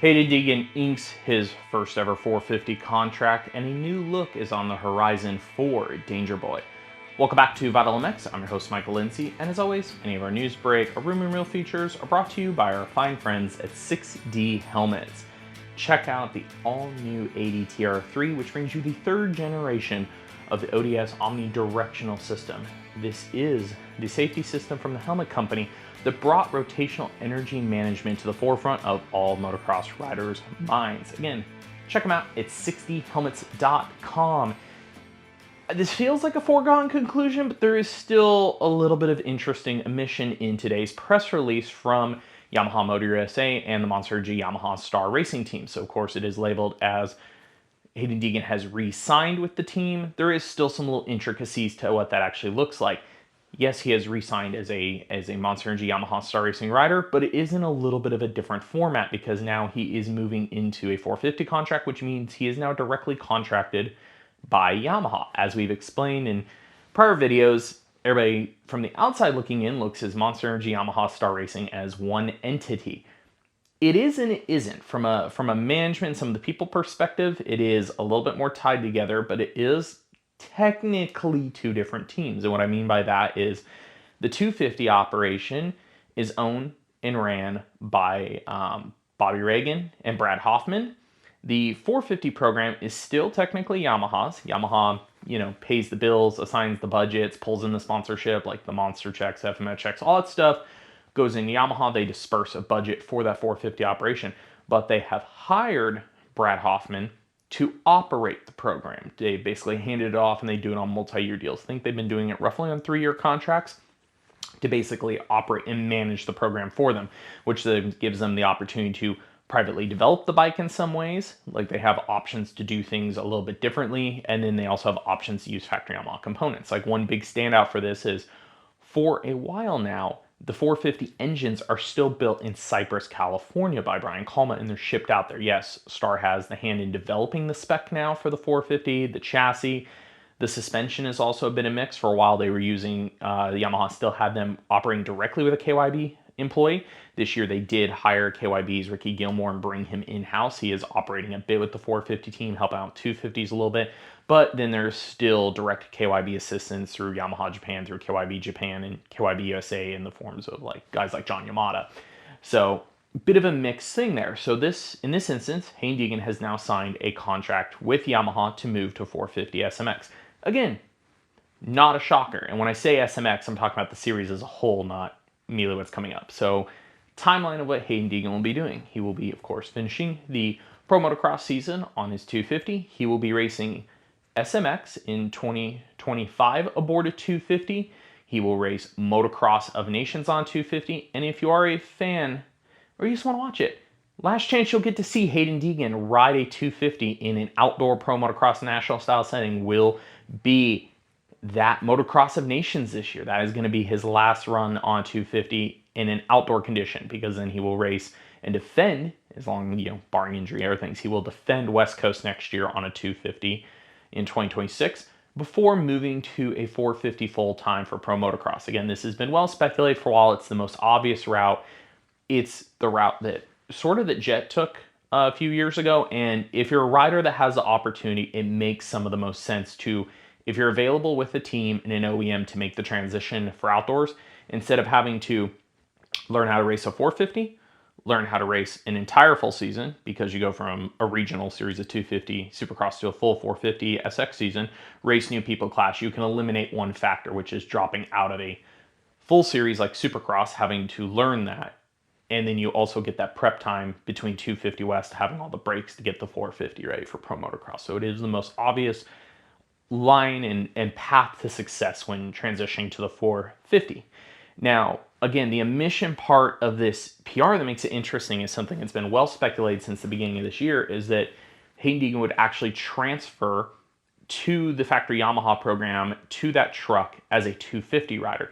Haiden Deegan inks his first ever 450 contract, and a new look is on the horizon for Danger Boy. Welcome back to Vital MX. I'm your host, Michael Lindsay, and as always, any of our news break or room and reel features are brought to you by our fine friends at 6D Helmets. Check out the all-new ADTR3, which brings you the third generation of the ODS omnidirectional system. This is the safety system from the helmet company that brought rotational energy management to the forefront of all motocross riders' minds. Again, check them out at 60helmets.com. This feels like a foregone conclusion, but there is still a little bit of interesting omission in today's press release from Yamaha Motor USA and the Monster Energy Yamaha Star Racing team. So, of course, it is labeled as Haiden Deegan has re-signed with the team. There is still some little intricacies to what that actually looks like. Yes, he has re-signed as a Monster Energy Yamaha Star Racing rider, but it is in a little bit of a different format because now he is moving into a 450 contract, which means he is now directly contracted by Yamaha. As we've explained in prior videos, everybody from the outside looking in looks at Monster Energy Yamaha Star Racing as one entity. It is and it isn't. From a management, some of the people perspective, it is a little bit more tied together, but it is technically two different teams. And what I mean by that is the 250 operation is owned and ran by Bobby Reagan and Brad Hoffman. The 450 program is still technically Yamaha's. Yamaha, pays the bills, assigns the budgets, pulls in the sponsorship, like the Monster checks, FMF checks, all that stuff goes in Yamaha. They disperse a budget for that 450 operation, but they have hired Brad Hoffman to operate the program. They basically handed it off and they do it on multi-year deals. I think they've been doing it roughly on 3-year contracts to basically operate and manage the program for them, which then gives them the opportunity to privately develop the bike in some ways. Like they have options to do things a little bit differently, and then they also have options to use factory Yamaha components. Like one big standout for this is, for a while now, the 450 engines are still built in Cypress, California by Brian Kalma, and they're shipped out there. Yes, Star has the hand in developing the spec now for the 450, the chassis. The suspension has also been a mix. For a while, they were using, Yamaha still had them operating directly with a KYB employee. This year, they did hire KYB's Ricky Gilmore and bring him in-house. He is operating a bit with the 450 team, helping out 250s a little bit. But then there's still direct KYB assistance through Yamaha Japan, through KYB Japan, and KYB USA in the forms of guys like John Yamada. So bit of a mixed thing there. So in this instance, Haiden Deegan has now signed a contract with Yamaha to move to 450 SMX. Again, not a shocker. And when I say SMX, I'm talking about the series as a whole, not immediately what's coming up. So timeline of what Haiden Deegan will be doing. He will be, of course, finishing the Pro Motocross season on his 250. He will be racing SMX in 2025 aboard a 250. He will race Motocross of Nations on 250. And if you are a fan or you just want to watch it, last chance you'll get to see Haiden Deegan ride a 250 in an outdoor Pro Motocross national style setting will be that Motocross of Nations this year. That is going to be his last run on 250 in an outdoor condition, because then he will race and defend, as long, barring injury or things, he will defend West Coast next year on a 250 in 2026 before moving to a 450 full-time for Pro Motocross. Again, this has been well speculated for a while. It's the most obvious route. It's the route that Jet took a few years ago, and if you're a rider that has the opportunity, it makes some of the most sense to, if you're available with a team and an OEM, to make the transition for outdoors, instead of having to learn how to race a 450, learn how to race an entire full season, because you go from a regional series of 250 Supercross to a full 450 SX season, race new people class. You can eliminate one factor, which is dropping out of a full series like Supercross, having to learn that. And then you also get that prep time between 250 West, having all the breaks to get the 450 ready for Pro Motocross. So it is the most obvious line and path to success when transitioning to the 450. Now, again, the omission part of this PR that makes it interesting is something that's been well speculated since the beginning of this year, is that Haiden Deegan would actually transfer to the factory Yamaha program to that truck as a 250 rider.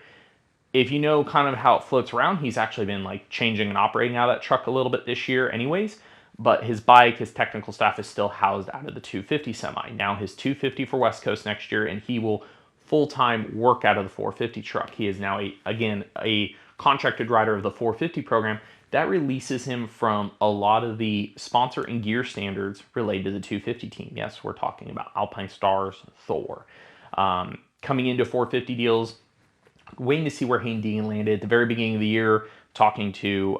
If you know kind of how it floats around, he's actually been changing and operating out of that truck a little bit this year anyways, but his bike, his technical staff is still housed out of the 250 semi. Now his 250 for West Coast next year, and he will full-time work out of the 450 truck. He is now, a contracted rider of the 450 program, that releases him from a lot of the sponsor and gear standards related to the 250 team. Yes, we're talking about Alpine Stars, Thor. Coming into 450 deals, waiting to see where Haiden Deegan landed. At the very beginning of the year, talking to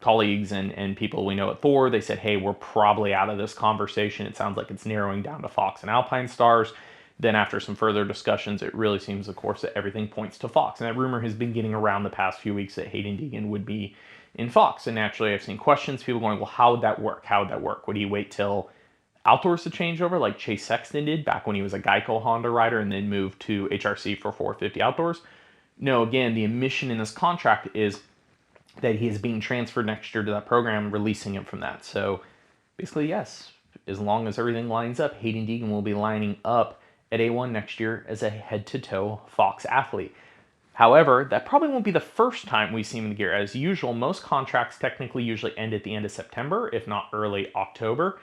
colleagues and people we know at Thor, they said, hey, we're probably out of this conversation. It sounds like it's narrowing down to Fox and Alpine Stars. Then after some further discussions, it really seems, of course, that everything points to Fox. And that rumor has been getting around the past few weeks that Haiden Deegan would be in Fox. And naturally, I've seen questions, people going, well, how would that work? How would that work? Would he wait till outdoors to change over like Chase Sexton did back when he was a Geico Honda rider and then moved to HRC for 450 outdoors? No, again, the admission in this contract is that he is being transferred next year to that program, releasing him from that. So basically, yes, as long as everything lines up, Haiden Deegan will be lining up at A1 next year as a head-to-toe Fox athlete. However, that probably won't be the first time we see him in the gear. As usual, most contracts technically usually end at the end of September, if not early October.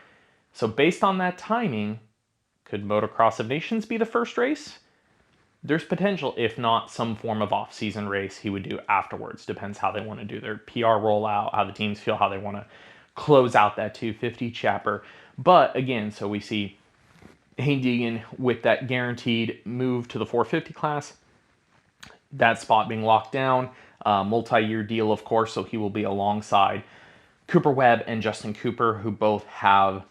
So based on that timing, could Motocross of Nations be the first race? There's potential, if not some form of off-season race he would do afterwards. Depends how they want to do their PR rollout, how the teams feel, how they want to close out that 250 chapter. But again, so we see Haiden Deegan with that guaranteed move to the 450 class, that spot being locked down, multi-year deal, of course, so he will be alongside Cooper Webb and Justin Cooper, who both have...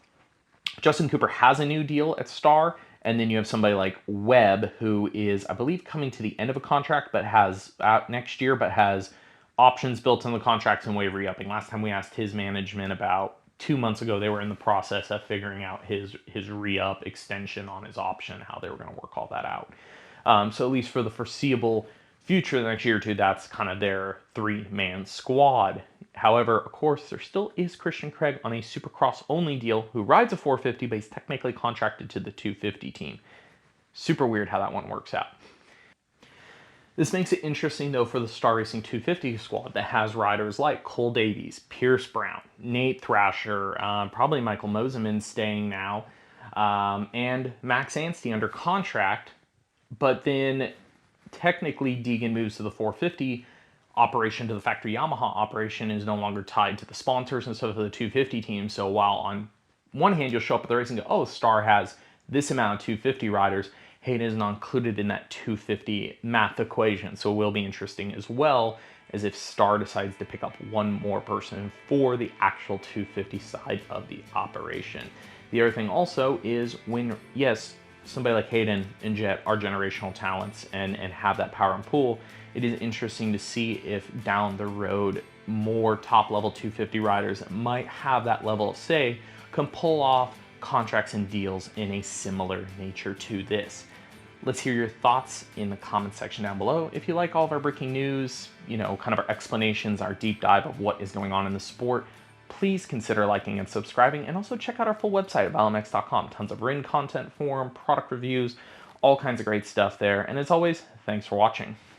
Justin Cooper has a new deal at Star, and then you have somebody like Webb, who is, I believe, coming to the end of a contract, but has out next year, but has options built in the contracts and way re-upping. Last time we asked his management about 2 months ago, they were in the process of figuring out his re-up extension on his option, how they were going to work all that out. So at least for the foreseeable future, the next year or two, that's kind of their three-man squad. However, of course, there still is Christian Craig on a Supercross-only deal who rides a 450, but he's technically contracted to the 250 team. Super weird how that one works out. This makes it interesting, though, for the Star Racing 250 squad that has riders like Cole Davies, Pierce Brown, Nate Thrasher, probably Michael Moseman staying now, and Max Anstey under contract. But then technically Deegan moves to the 450 operation, to the factory Yamaha operation, is no longer tied to the sponsors and stuff of the 250 team. So while on one hand you'll show up at the race and go, oh, Star has this amount of 250 riders, Haiden is not included in that 250 math equation. So it will be interesting as well as if Star decides to pick up one more person for the actual 250 side of the operation. The other thing also is when, yes, somebody like Haiden and Jet are generational talents and have that power and pull, it is interesting to see if down the road more top-level 250 riders that might have that level of say can pull off contracts and deals in a similar nature to this. Let's hear your thoughts in the comment section down below. If you like all of our breaking news, kind of our explanations, our deep dive of what is going on in the sport, please consider liking and subscribing, and also check out our full website at valmx.com. Tons of written content, forum, product reviews, all kinds of great stuff there. And as always, thanks for watching.